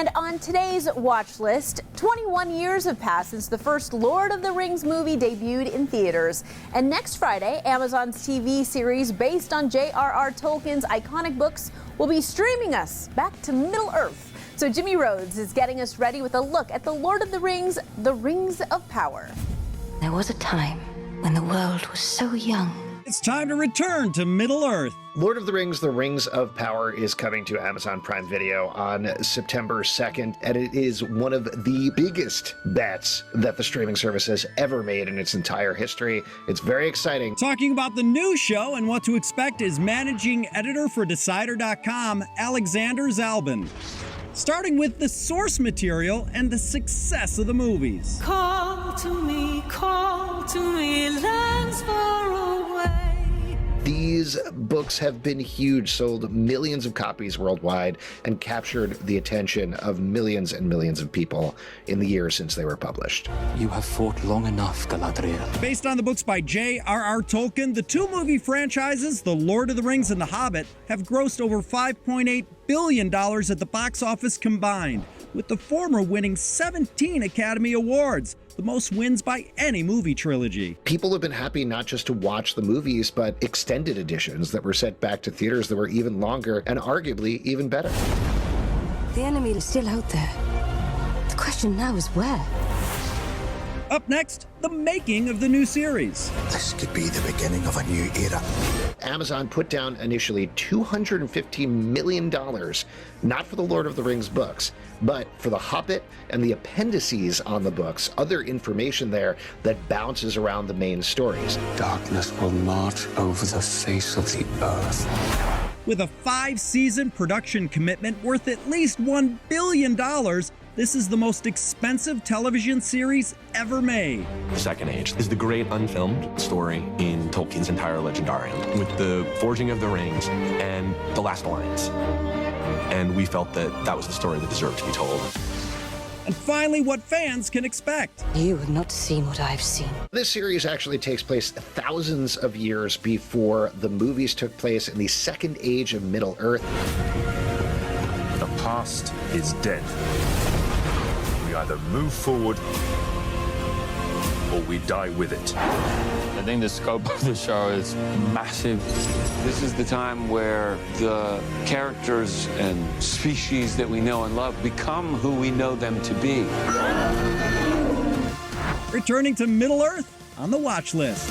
And on today's watch list, 21 years have passed since the first Lord of the Rings movie debuted in theaters. And next Friday, Amazon's TV series based on J.R.R. Tolkien's iconic books will be streaming us back to Middle-earth. So Jimmy Rhodes is getting us ready with a look at the Lord of the Rings, The Rings of Power. There was a time when the world was so young. It's time to return to Middle-earth. Lord of the Rings, The Rings of Power is coming to Amazon Prime Video on September 2nd, and it is one of the biggest bets that the streaming service has ever made in its entire history. It's very exciting. Talking about the new show and what to expect is managing editor for Decider.com, Alexander Zalbin. Starting with the source material and the success of the movies. Call to me, lands far away. These books have been huge, sold millions of copies worldwide, and captured the attention of millions and millions of people in the years since they were published. You have fought long enough, Galadriel. Based on the books by J.R.R. Tolkien, the two movie franchises, The Lord of the Rings and The Hobbit, have grossed over $5.8 billion at the box office combined, with the former winning 17 Academy Awards, the most wins by any movie trilogy. People have been happy not just to watch the movies, but extended editions that were sent back to theaters that were even longer and arguably even better. The enemy is still out there. The question now is where? Up next, the making of the new series. This could be the beginning of a new era. Amazon put down initially $250 million, not for the Lord of the Rings books, but for The Hobbit and the appendices on the books, other information there that bounces around the main stories. Darkness will march over the face of the earth. With a 5-season production commitment worth at least $1 billion, this is the most expensive television series ever made. The Second Age is the great unfilmed story in Tolkien's entire legendarium, with the forging of the rings and the last alliance. And we felt that that was the story that deserved to be told. And finally, what fans can expect. You have not seen what I've seen. This series actually takes place thousands of years before the movies took place in the Second Age of Middle-earth. The past is dead. We either move forward or we die with it. I think the scope of the show is massive. This is the time where the characters and species that we know and love become who we know them to be. Returning to Middle-earth on the watch list.